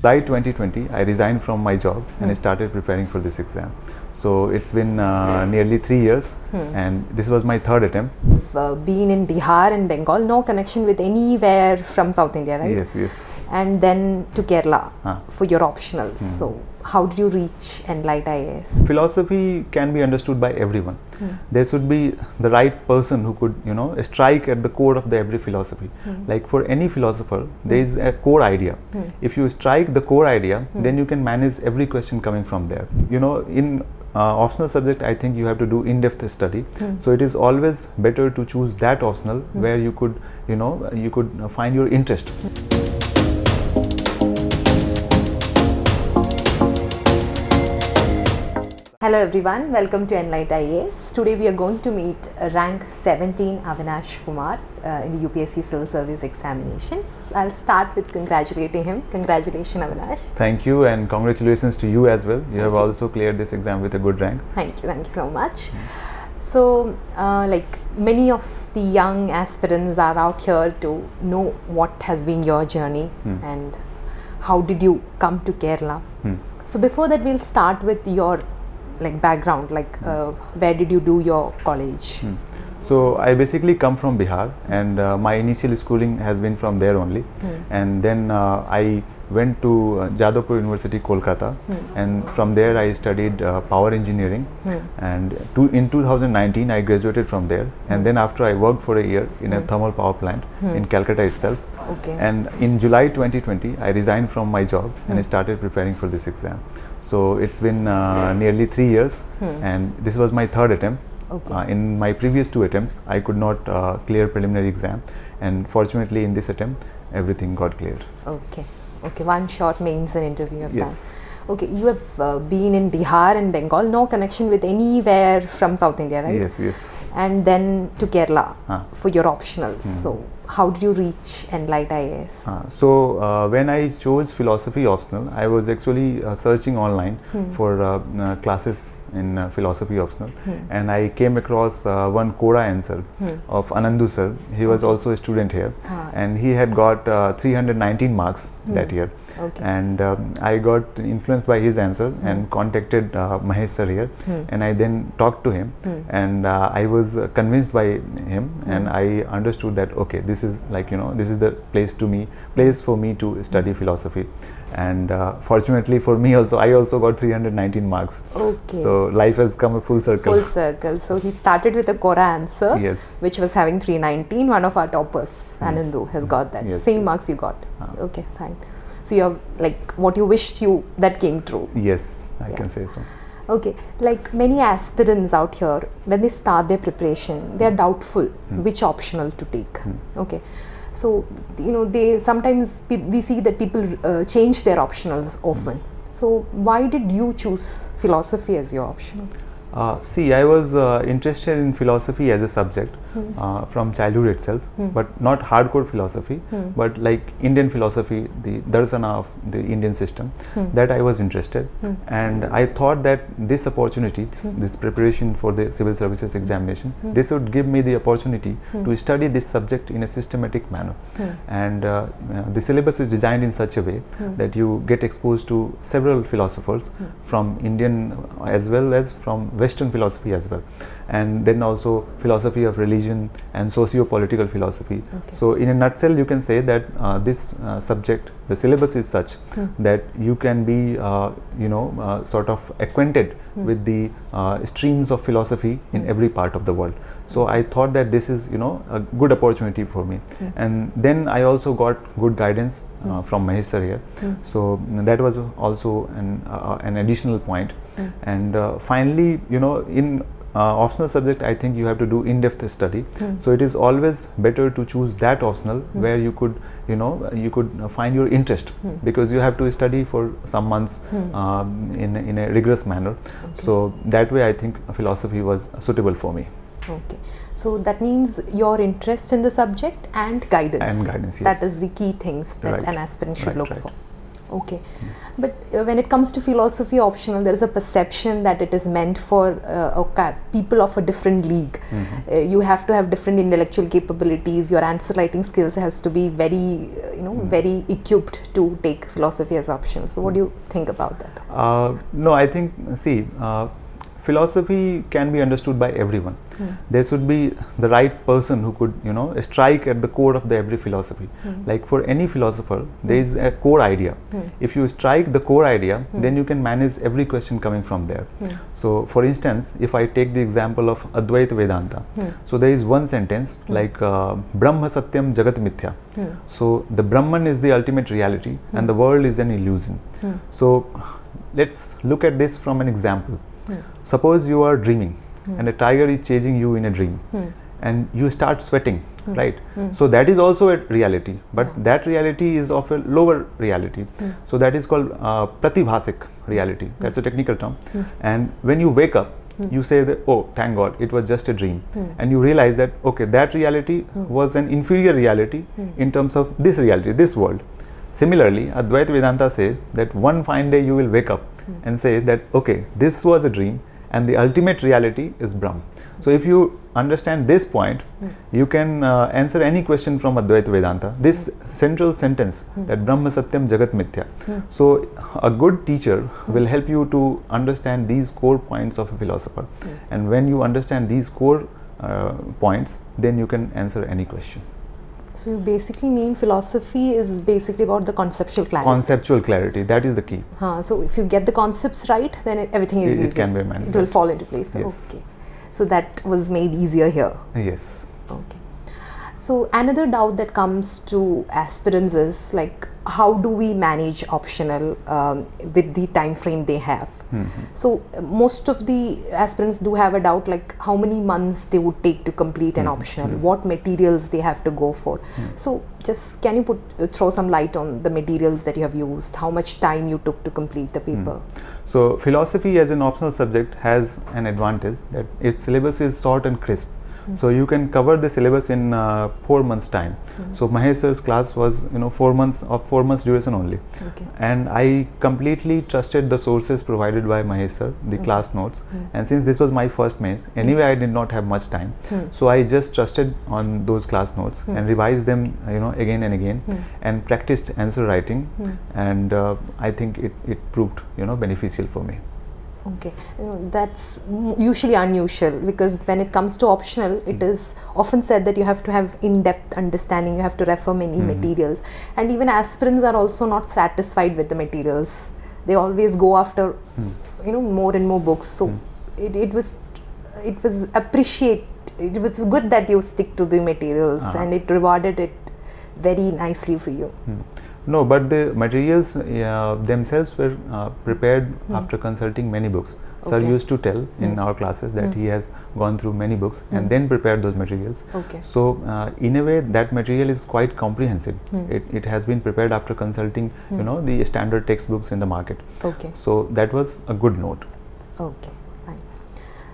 July 2020, I resigned from my job and I started preparing for this exam. So it's been nearly 3 years, and this was my third attempt. Been in Bihar and Bengal, no connection with anywhere from South India, right? Yes, yes. And then to Kerala for your optionals. So how did you reach ENLITE IAS? Philosophy can be understood by everyone. There should be the right person who could, strike at the core of every philosophy. Like for any philosopher, there is a core idea. If you strike the core idea, then you can manage every question coming from there. In optional subject, I think you have to do in-depth study. So it is always better to choose that optional where you could, you could find your interest. Hello everyone, welcome to ENLITE IAS. Today we are going to meet rank 17 Avinash Kumar in the UPSC Civil Service examinations. I'll start with congratulating him. Congratulations, Avinash. Thank you, and congratulations to you as well. You have also cleared this exam with a good rank. Thank you so much. So like many of the young aspirants are out here to know what has been your journey and how did you come to Kerala. So before that, we'll start with your background, where did you do your college? So I basically come from Bihar, and my initial schooling has been from there only. And then I went to Jadavpur University, Kolkata, and from there I studied power engineering. And in 2019 I graduated from there, and then after I worked for a year in a thermal power plant in Calcutta itself. And in July 2020 I resigned from my job and I started preparing for this exam. So it's been nearly 3 years, and this was my third attempt. In my previous 2 attempts, I could not clear preliminary exam, and fortunately in this attempt, everything got cleared. Okay, one shot means an interview of Yes. done. Okay, you have been in Bihar and Bengal, no connection with anywhere from South India, right? Yes, yes. And then to Kerala for your optionals. So how did you reach ENLITE IAS? So when I chose philosophy optional, I was actually searching online for classes in philosophy optional, and I came across one Quora answer of Anandu sir. He was also a student here, and he had got 319 marks that year. And I got influenced by his answer and contacted Mahesh sir here, and I then talked to him, and I was convinced by him, and I understood that okay, this is this is the place for me to study philosophy. And fortunately for me also, I also got 319 marks. So life has come a full circle. So he started with a Quora answer, yes, which was having 319. One of our toppers, Anandu, has got that. Yes. Same marks you got. Okay, fine. So you're what you wished that came true. Yes, I can say so. Okay, like many aspirants out here, when they start their preparation, they are doubtful which optional to take. Okay, so they sometimes we see that people change their optionals often. So why did you choose philosophy as your optional? See, I was interested in philosophy as a subject from childhood itself, but not hardcore philosophy, but like Indian philosophy, the darsana of the Indian system, that I was interested. And I thought that this opportunity, this preparation for the civil services examination, this would give me the opportunity to study this subject in a systematic manner. And the syllabus is designed in such a way that you get exposed to several philosophers from Indian as well as from Western philosophy as well, and then also philosophy of religion and socio-political philosophy. So in a nutshell, you can say that this subject, the syllabus is such that you can be sort of acquainted with the streams of philosophy in every part of the world. So I thought that this is a good opportunity for me. And then I also got good guidance from Mahesh sir here. So that was also an additional point. And finally, in optional subject, I think you have to do in-depth study. So it is always better to choose that optional where you could you could find your interest, because you have to study for some months in a rigorous manner. So that way I think philosophy was suitable for me. Okay, so that means your interest in the subject and guidance. And guidance, yes. That is the key things that an aspirant should look for. Okay, but when it comes to philosophy optional, there is a perception that it is meant for people of a different league. You have to have different intellectual capabilities. Your answer writing skills has to be very, very equipped to take philosophy as optional. So, what do you think about that? No, I think, see, philosophy can be understood by everyone. There should be the right person who could, strike at the core of every philosophy. Like for any philosopher, there is a core idea. If you strike the core idea, then you can manage every question coming from there. So, for instance, if I take the example of Advaita Vedanta, so there is one sentence like Brahma Satyam Jagat Mithya. So, the Brahman is the ultimate reality and the world is an illusion. So, let's look at this from an example. Suppose you are dreaming and a tiger is chasing you in a dream and you start sweating, right? So that is also a reality, but that reality is of a lower reality. So that is called pratibhasik reality. That's a technical term. And when you wake up, you say that, oh, thank God, it was just a dream. And you realize that, okay, that reality was an inferior reality in terms of this reality, this world. Similarly, Advaita Vedanta says that one fine day you will wake up and say that, okay, this was a dream and the ultimate reality is Brahm. So if you understand this point, you can answer any question from Advaita Vedanta. This central sentence that Brahma Satyam Jagat Mithya. So a good teacher will help you to understand these core points of a philosopher. And when you understand these core points, then you can answer any question. So you basically mean philosophy is basically about the conceptual clarity. Conceptual clarity, that is the key. So if you get the concepts right, then everything is easy. It can be managed. It will fall into place. Yes. Okay. So that was made easier here. Yes. Okay. So another doubt that comes to aspirants is like, how do we manage optional with the time frame they have? So most of the aspirants do have a doubt like how many months they would take to complete an optional, what materials they have to go for. So just can you throw some light on the materials that you have used, how much time you took to complete the paper? So philosophy as an optional subject has an advantage that its syllabus is short and crisp. So you can cover the syllabus in 4 months time. So Mahesh sir's class was 4 months duration only. And I completely trusted the sources provided by Mahesh sir, the class notes. And since this was my first mains, anyway I did not have much time. So I just trusted on those class notes and revised them again and again and practiced answer writing, and I think it proved beneficial for me. Okay, that's usually unusual because when it comes to optional, it is often said that you have to have in-depth understanding, you have to refer many materials, and even aspirants are also not satisfied with the materials. They always go after more and more books. So it was good that you stick to the materials and it rewarded it very nicely for you. No, but the materials themselves were prepared after consulting many books. Sir used to tell in our classes that he has gone through many books and then prepared those materials. So in a way that material is quite comprehensive. It has been prepared after consulting the standard textbooks in the market. So that was a good note. Okay, fine.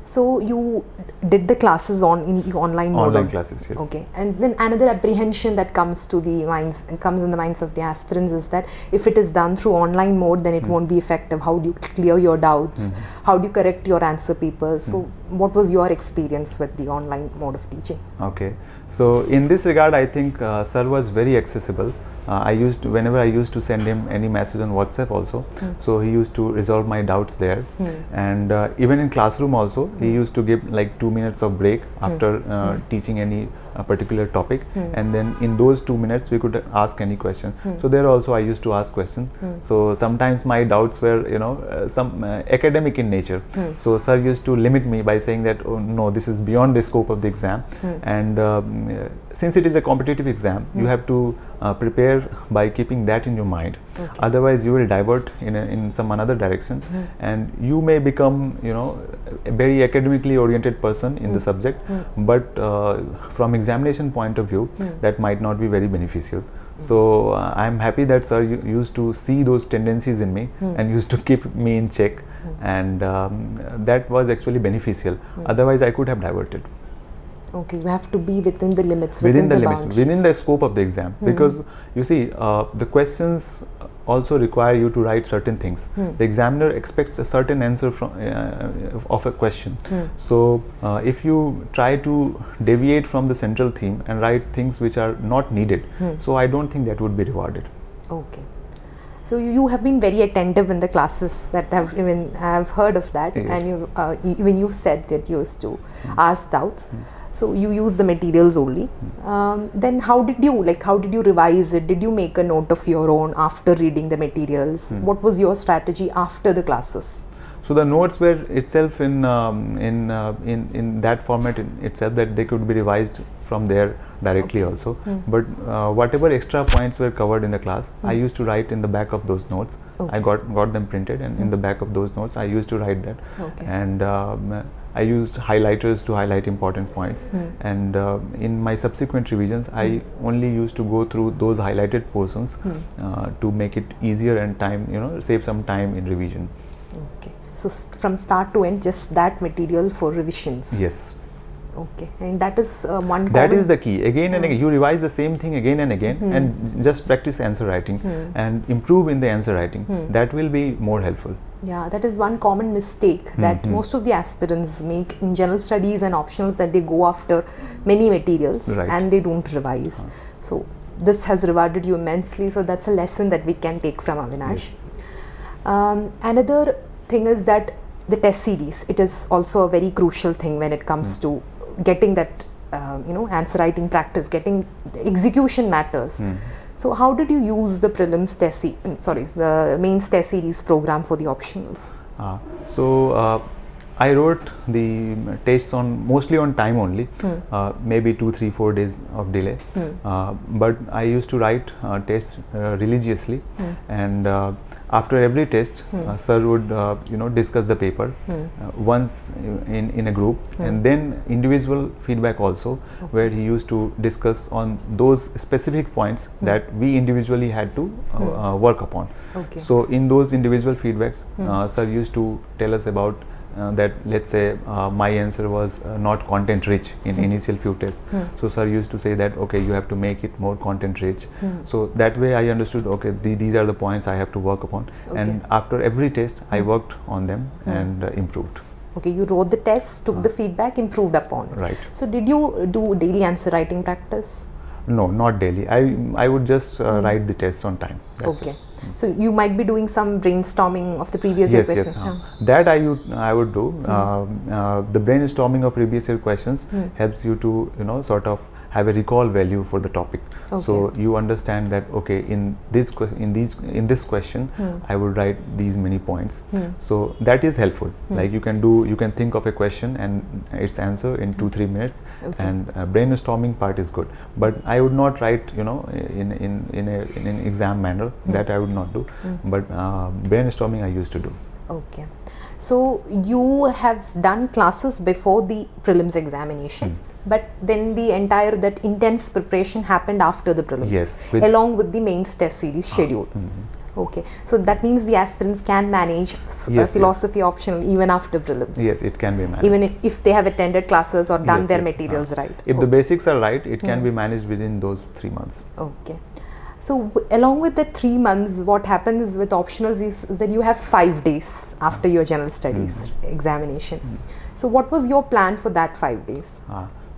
So you did the classes in the online mode? Online classes, yes. Okay, and then another apprehension that comes in the minds of the aspirants is that if it is done through online mode, then it won't be effective. How do you clear your doubts? How do you correct your answer papers? So what was your experience with the online mode of teaching? Okay, so in this regard, I think sir was very accessible. Whenever I used to send him any message on WhatsApp also, so he used to resolve my doubts there. And even in classroom also, he used to give like 2 minutes of break after teaching any particular topic, and then in those 2 minutes we could ask any question. So there also I used to ask questions. So sometimes my doubts were some academic in nature. So sir used to limit me by saying that, oh no, this is beyond the scope of the exam, and since it is a competitive exam, you have to prepare by keeping that in your mind. Otherwise you will divert in some another direction, and you may become a very academically oriented person in the subject, but from examination point of view that might not be very beneficial. So I am happy that sir used to see those tendencies in me and used to keep me in check, and that was actually beneficial. Otherwise I could have diverted. Okay, you have to be within the limits, within the limits, boundaries. within the scope of the exam, because you see the questions also require you to write certain things. The examiner expects a certain answer from of a question. So if you try to deviate from the central theme and write things which are not needed, so I don't think that would be rewarded. Okay. So you have been very attentive in the classes that I've heard of that, Yes. and even you said that you used to ask doubts. So you use the materials only. Then how did you revise it? Did you make a note of your own after reading the materials? What was your strategy after the classes? So the notes were itself in that format in itself, that they could be revised from there directly also. But whatever extra points were covered in the class, I used to write in the back of those notes. I got them printed, and in the back of those notes I used to write that. And I used highlighters to highlight important points. And in my subsequent revisions, I only used to go through those highlighted portions to make it easier and save some time in revision. Okay. So from start to end, just that material for revisions. Yes. Okay, and that is one. That is the key. Again and again, you revise the same thing again and again, and just practice answer writing and improve in the answer writing. That will be more helpful. Yeah, that is one common mistake that most of the aspirants make in general studies and optionals, that they go after many materials and they don't revise. So this has rewarded you immensely. So that's a lesson that we can take from Avinash. Yes. Another thing is that the test series, it is also a very crucial thing when it comes to getting that answer writing practice. Getting the execution matters. So how did you use the prelims the mains test series program for the optionals? I wrote the tests mostly on time only, maybe 2, 3, 4 days of delay. But I used to write tests religiously, and after every test, sir would discuss the paper once in a group, and then individual feedback also, where he used to discuss on those specific points that we individually had to work upon. So in those individual feedbacks, sir used to tell us about that, let's say my answer was not content rich in initial few tests. So sir used to say that, okay, you have to make it more content rich. So that way I understood, okay, these are the points I have to work upon. And after every test I worked on them and improved. Okay, you wrote the tests, took the feedback, improved upon. Right. So did you do daily answer writing practice? No, not daily. I would just write the tests on time. That's it. So you might be doing some brainstorming of the previous year questions. That I would do. The brainstorming of previous year questions helps you to sort of have a recall value for the topic. So you understand that, okay, in this question I would write these many points. So that is helpful. Like you can think of a question and its answer in 2-3 minutes, and brainstorming part is good. But I would not write in an exam manner. That I would not do. But brainstorming I used to do. Okay. So you have done classes before the prelims examination. But then the entire that intense preparation happened after the prelims, yes, along with the mains test series schedule. Okay, so that means the aspirants can manage philosophy optional even after prelims. Yes, it can be managed. Even if they have attended classes or done their materials right. If the basics are right, it can be managed within those 3 months. Okay. So along with the 3 months, what happens with optionals is that you have 5 days after your general studies examination. So what was your plan for that 5 days?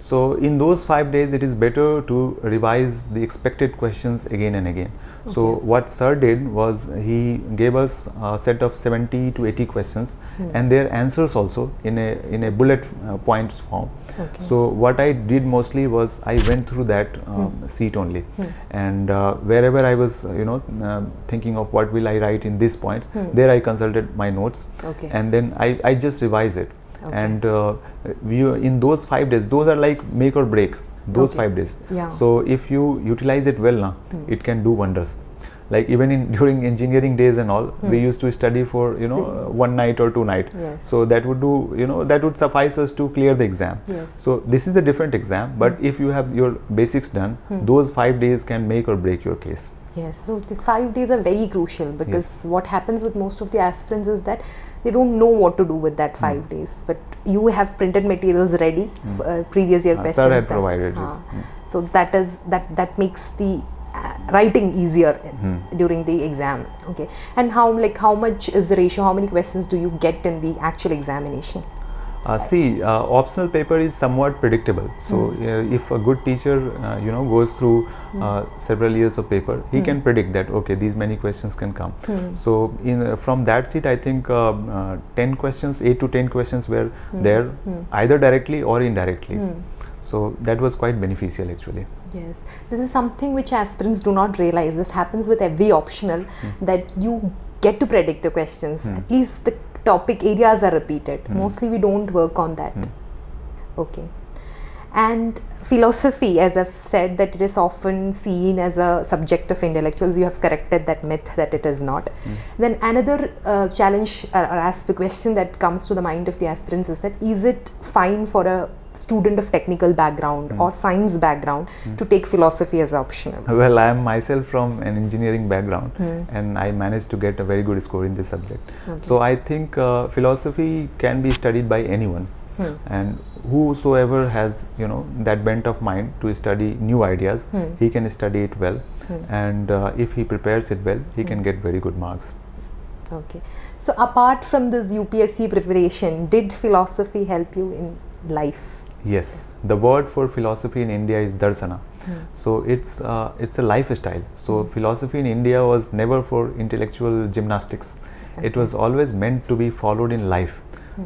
So in those 5 days, it is better to revise the expected questions again and again. So what sir did was, he gave us a set of 70 to 80 questions and their answers also in a bullet points form. So what I did mostly was, I went through that sheet only, and wherever I was thinking of what will I write in this point, there I consulted my notes, and then I just revise it. And in those 5 days, those are like make or break, those 5 days. So if you utilize it well now, it can do wonders. Like even during engineering days and all, we used to study for 1 night or 2 nights. So that would do that would suffice us to clear the exam. So this is a different exam, but if you have your basics done, those 5 days can make or break your case. Yes, those the 5 days are very crucial, because what happens with most of the aspirants is that they don't know what to do with that 5 days. But you have printed materials ready, previous year questions. Sir had provided this. So that makes the writing easier during the exam. Okay, and how much is the ratio? How many questions do you get in the actual examination? Optional paper is somewhat predictable. So if a good teacher goes through several years of paper, he can predict that okay, these many questions can come. So from that seat, I think 10 questions, 8 to 10 questions were there, either directly or indirectly. So that was quite beneficial actually. Yes, this is something which aspirants do not realize. This happens with every optional, that you get to predict the questions. At least the topic areas are repeated. Mostly we don't work on that. Okay. And philosophy, as I've said, that it is often seen as a subject of intellectuals. You have corrected that myth that it is not. Then another challenge or aspect question that comes to the mind of the aspirants is that is it fine for a student of technical background or science background to take philosophy as optional? Well, I am myself from an engineering background and I managed to get a very good score in this subject. So I think philosophy can be studied by anyone, and whosoever has that bent of mind to study new ideas, he can study it well, and if he prepares it well, he can get very good marks. Okay. So apart from this UPSC preparation, did philosophy help you in life? Yes, the word for philosophy in India is darsana. So it's a lifestyle. So philosophy in India was never for intellectual gymnastics. It was always meant to be followed in life.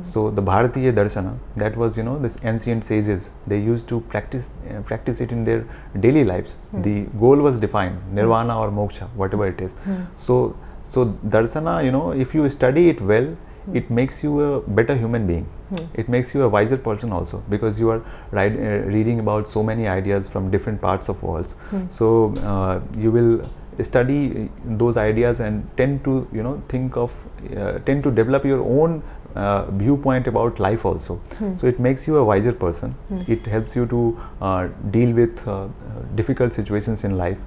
So the Bharatiya darsana, that was this ancient sages, they used to practice it in their daily lives. The goal was defined, nirvana or moksha, whatever it is. So darsana, if you study it well, it makes you a better human being. It makes you a wiser person also, because you are reading about so many ideas from different parts of worlds. So you will study those ideas and tend to tend to develop your own viewpoint about life also. So it makes you a wiser person. It helps you to deal with difficult situations in life.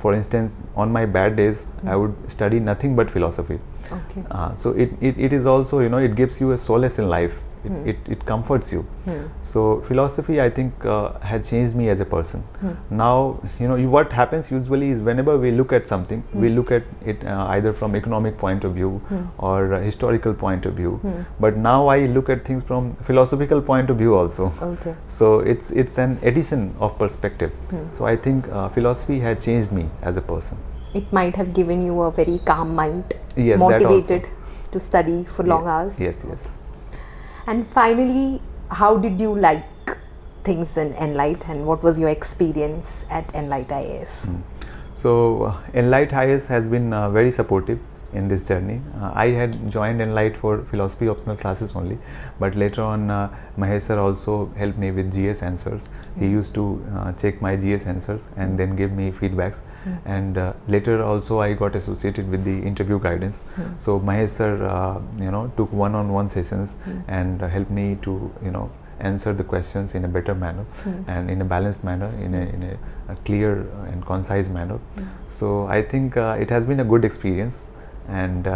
For instance, on my bad days, I would study nothing but philosophy. Okay. So it is also it gives you a solace in life. It comforts you. So philosophy, I think, had changed me as a person. Now what happens usually is whenever we look at something, we look at it either from economic point of view or historical point of view. But now I look at things from philosophical point of view also. Okay. So it's an addition of perspective. So I think philosophy had changed me as a person. It might have given you a very calm mind, Yes, motivated to study for long hours. Yes, yes. And finally, how did you like things in ENLITE, and what was your experience at ENLITE IAS? So ENLITE IAS has been very supportive in this journey. I had joined ENLITE for philosophy optional classes only, but later on Mahesh sir also helped me with GS answers. He used to check my GS answers and then give me feedbacks, and later also I got associated with the interview guidance. So Mahesh sir took one-on-one sessions and helped me to answer the questions in a better manner and in a balanced manner, in a clear and concise manner. So I think it has been a good experience, and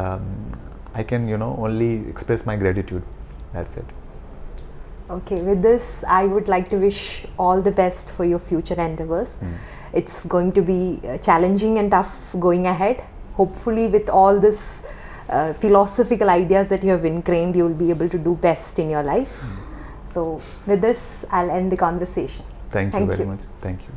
I can only express my gratitude. That's it. Okay, with this I would like to wish all the best for your future endeavors. It's going to be challenging and tough going ahead. Hopefully with all this philosophical ideas that you have ingrained, you will be able to do best in your life. So with this I'll end the conversation. Thank you very much. Thank you.